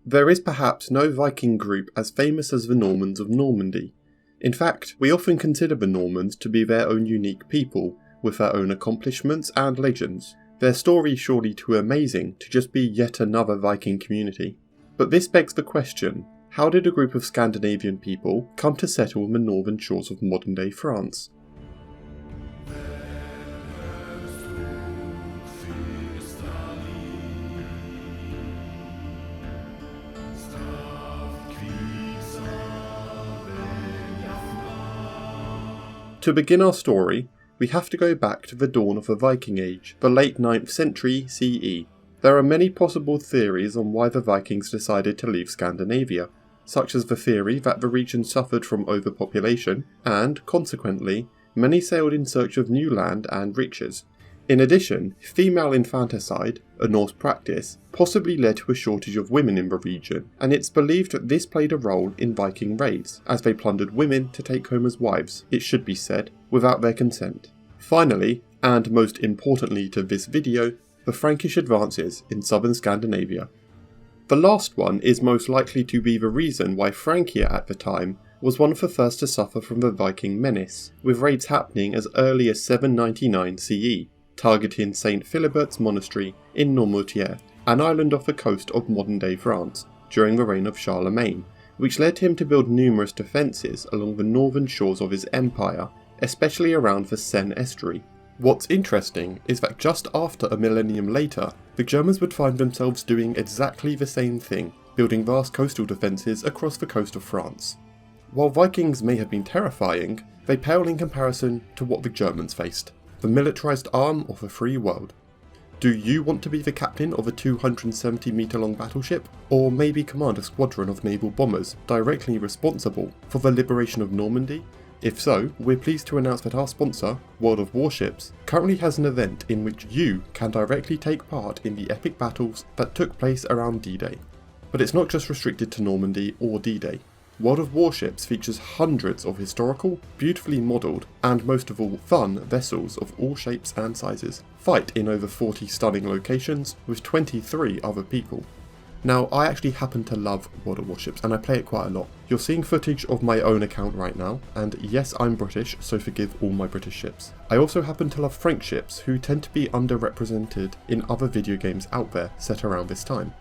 There is perhaps no Viking group as famous as the Normans of Normandy. In fact, we often consider the Normans to be their own unique people, with their own accomplishments and legends. Their story surely too amazing to just be yet another Viking community. But this begs the question, how did a group of Scandinavian people come to settle on the northern shores of modern-day France? To begin our story, we have to go back to the dawn of the Viking Age, the late 9th century CE. There are many possible theories on why the Vikings decided to leave Scandinavia, such as the theory that the region suffered from overpopulation, and, consequently, many sailed in search of new land and riches. In addition, female infanticide, a Norse practice, possibly led to a shortage of women in the region, and it's believed that this played a role in Viking raids, as they plundered women to take home as wives, it should be said, without their consent. Finally, and most importantly to this video, the Frankish advances in southern Scandinavia. The last one is most likely to be the reason why Francia at the time was one of the first to suffer from the Viking menace, with raids happening as early as 799 CE. Targeting St. Philibert's Monastery in Noirmoutier, an island off the coast of modern-day France, during the reign of Charlemagne, which led him to build numerous defences along the northern shores of his empire, especially around the Seine estuary. What's interesting is that just after a millennium later, the Germans would find themselves doing exactly the same thing, building vast coastal defences across the coast of France. While Vikings may have been terrifying, they pale in comparison to what the Germans faced. The militarised arm of the free world. Do you want to be the captain of a 270 metre long battleship? Or maybe command a squadron of naval bombers directly responsible for the liberation of Normandy? If so, we're pleased to announce that our sponsor, World of Warships, currently has an event in which you can directly take part in the epic battles that took place around D-Day. But it's not just restricted to Normandy or D-Day. World of Warships features hundreds of historical, beautifully modelled, and most of all fun vessels of all shapes and sizes. Fight in over 40 stunning locations with 23 other people. Now, I actually happen to love World of Warships and I play it quite a lot. You're seeing footage of my own account right now, and yes, I'm British, so forgive all my British ships. I also happen to love French ships, who tend to be underrepresented in other video games out there set around this time.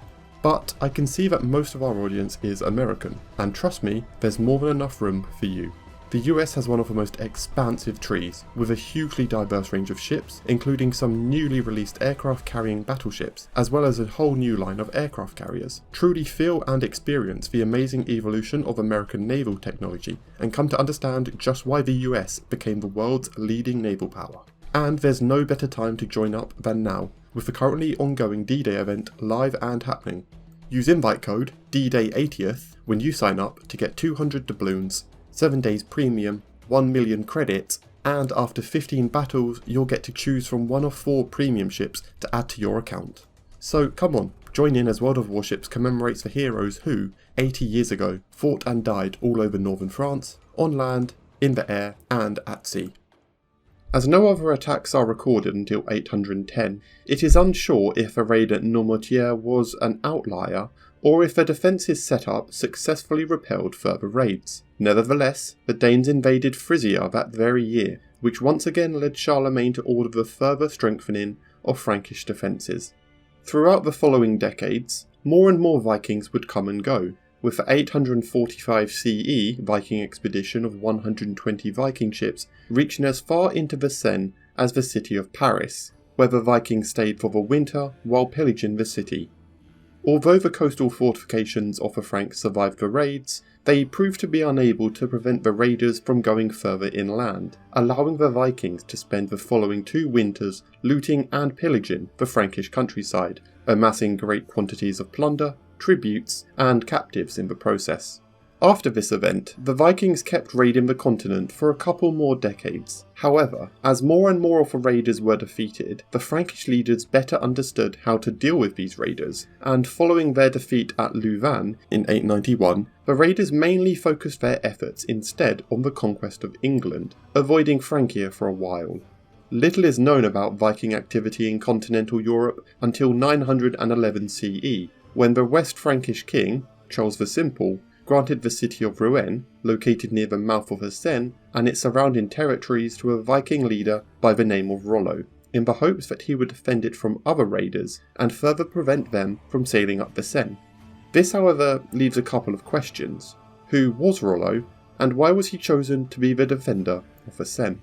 But I can see that most of our audience is American, and trust me, there's more than enough room for you. The US has one of the most expansive trees, with a hugely diverse range of ships, including some newly released aircraft-carrying battleships, as well as a whole new line of aircraft carriers. Truly feel and experience the amazing evolution of American naval technology, and come to understand just why the US became the world's leading naval power. And there's no better time to join up than now, with the currently ongoing D-Day event live and happening. Use invite code DDAY80th when you sign up to get 200 doubloons, 7 days premium, 1 million credits, and after 15 battles you'll get to choose from one of 4 premium ships to add to your account. So come on, join in as World of Warships commemorates the heroes who, 80 years ago, fought and died all over northern France, on land, in the air, and at sea. As no other attacks are recorded until 810, it is unsure if a raid at Noirmoutier was an outlier, or if the defences set up successfully repelled further raids. Nevertheless, the Danes invaded Frisia that very year, which once again led Charlemagne to order the further strengthening of Frankish defences. Throughout the following decades, more and more Vikings would come and go, with the 845 CE Viking expedition of 120 Viking ships reaching as far into the Seine as the city of Paris, where the Vikings stayed for the winter while pillaging the city. Although the coastal fortifications of the Franks survived the raids, they proved to be unable to prevent the raiders from going further inland, allowing the Vikings to spend the following 2 winters looting and pillaging the Frankish countryside, amassing great quantities of plunder, tributes, and captives in the process. After this event, the Vikings kept raiding the continent for a couple more decades. However, as more and more of the raiders were defeated, the Frankish leaders better understood how to deal with these raiders, and following their defeat at Louvain in 891, the raiders mainly focused their efforts instead on the conquest of England, avoiding Francia for a while. Little is known about Viking activity in continental Europe until 911 CE, when the West Frankish king, Charles the Simple, granted the city of Rouen, located near the mouth of the Seine, and its surrounding territories to a Viking leader by the name of Rollo, in the hopes that he would defend it from other raiders and further prevent them from sailing up the Seine. This, however, leaves a couple of questions. Who was Rollo, and why was he chosen to be the defender of the Seine?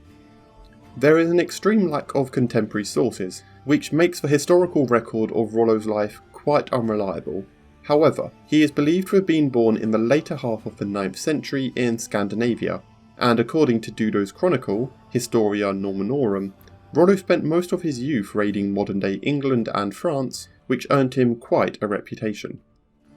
There is an extreme lack of contemporary sources, which makes the historical record of Rollo's life quite unreliable. However, he is believed to have been born in the later half of the 9th century in Scandinavia, and according to Dudo's chronicle, Historia Normanorum, Rollo spent most of his youth raiding modern-day England and France, which earned him quite a reputation.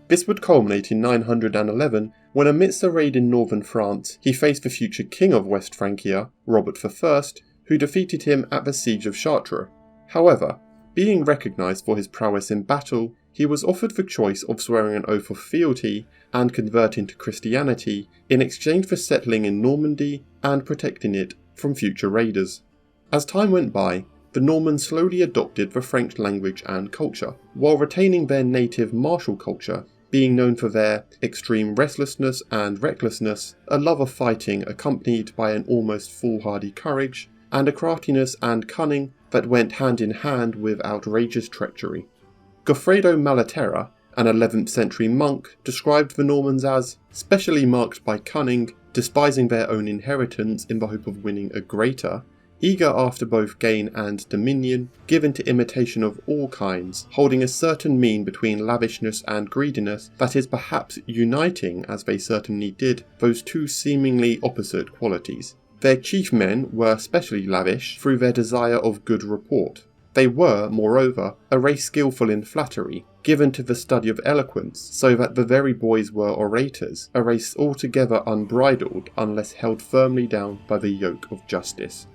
This would culminate in 911, when amidst a raid in northern France, he faced the future king of West Francia, Robert I, who defeated him at the siege of Chartres. However, being recognised for his prowess in battle, he was offered the choice of swearing an oath of fealty and converting to Christianity in exchange for settling in Normandy and protecting it from future raiders. As time went by, the Normans slowly adopted the French language and culture, while retaining their native martial culture, being known for their extreme restlessness and recklessness, a love of fighting accompanied by an almost foolhardy courage, and a craftiness and cunning that went hand in hand with outrageous treachery. Goffredo Malaterra, an 11th century monk, described the Normans as specially marked by cunning, despising their own inheritance in the hope of winning a greater, eager after both gain and dominion, given to imitation of all kinds, holding a certain mean between lavishness and greediness that is perhaps uniting, as they certainly did, those two seemingly opposite qualities. Their chief men were especially lavish through their desire of good report. They were, moreover, a race skillful in flattery, given to the study of eloquence, so that the very boys were orators, a race altogether unbridled unless held firmly down by the yoke of justice.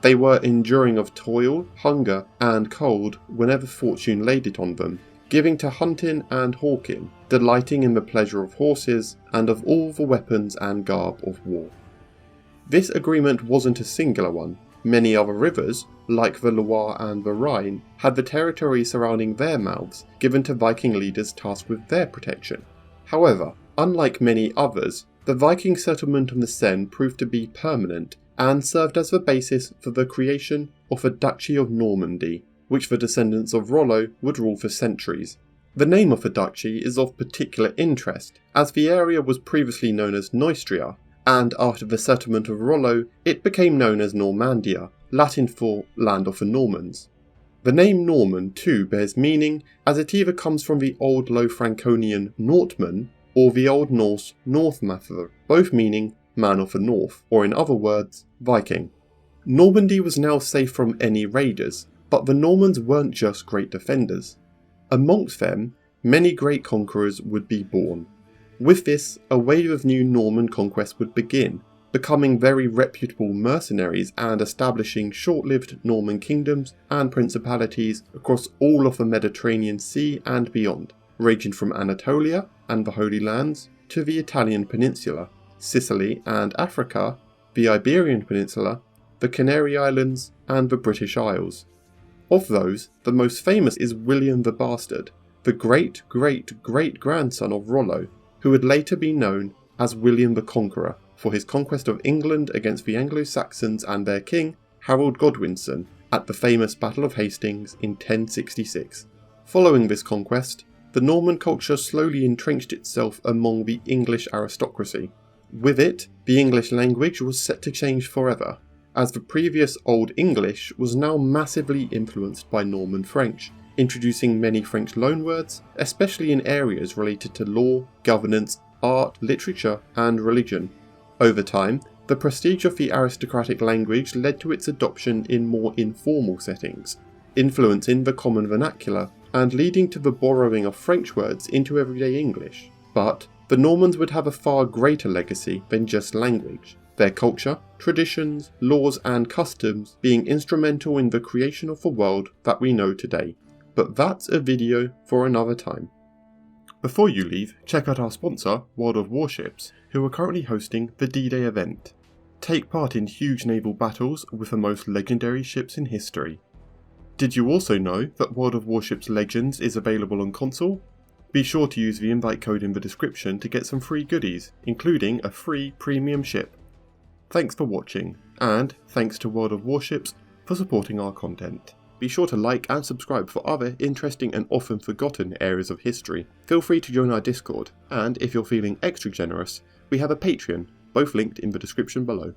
They were enduring of toil, hunger, and cold whenever fortune laid it on them, giving to hunting and hawking, delighting in the pleasure of horses, and of all the weapons and garb of war. This agreement wasn't a singular one. Many other rivers, like the Loire and the Rhine, had the territory surrounding their mouths given to Viking leaders tasked with their protection. However, unlike many others, the Viking settlement on the Seine proved to be permanent and served as the basis for the creation of the Duchy of Normandy, which the descendants of Rollo would rule for centuries. The name of the duchy is of particular interest, as the area was previously known as Neustria, and after the settlement of Rollo, it became known as Normandia, Latin for land of the Normans. The name Norman too bears meaning, as it either comes from the Old Low Franconian Nortman, or the Old Norse Northmather, both meaning man of the north, or in other words, Viking. Normandy was now safe from any raiders, but the Normans weren't just great defenders. Amongst them, many great conquerors would be born. With this, a wave of new Norman conquest would begin, becoming very reputable mercenaries and establishing short-lived Norman kingdoms and principalities across all of the Mediterranean Sea and beyond, ranging from Anatolia and the Holy Lands to the Italian peninsula, Sicily and Africa, the Iberian Peninsula, the Canary Islands, and the British Isles. Of those, the most famous is William the Bastard, the great-great-great-grandson of Rollo, who would later be known as William the Conqueror for his conquest of England against the Anglo-Saxons and their king, Harold Godwinson, at the famous Battle of Hastings in 1066. Following this conquest, the Norman culture slowly entrenched itself among the English aristocracy. With it, the English language was set to change forever, as the previous Old English was now massively influenced by Norman French, introducing many French loanwords, especially in areas related to law, governance, art, literature, and religion. Over time, the prestige of the aristocratic language led to its adoption in more informal settings, influencing the common vernacular and leading to the borrowing of French words into everyday English. But the Normans would have a far greater legacy than just language, their culture, traditions, laws and customs being instrumental in the creation of the world that we know today. But that's a video for another time. Before you leave, check out our sponsor, World of Warships, who are currently hosting the D-Day event. Take part in huge naval battles with the most legendary ships in history. Did you also know that World of Warships Legends is available on console? Be sure to use the invite code in the description to get some free goodies, including a free premium ship. Thanks for watching, and thanks to World of Warships for supporting our content. Be sure to like and subscribe for other interesting and often forgotten areas of history. Feel free to join our Discord, and if you're feeling extra generous, we have a Patreon, both linked in the description below.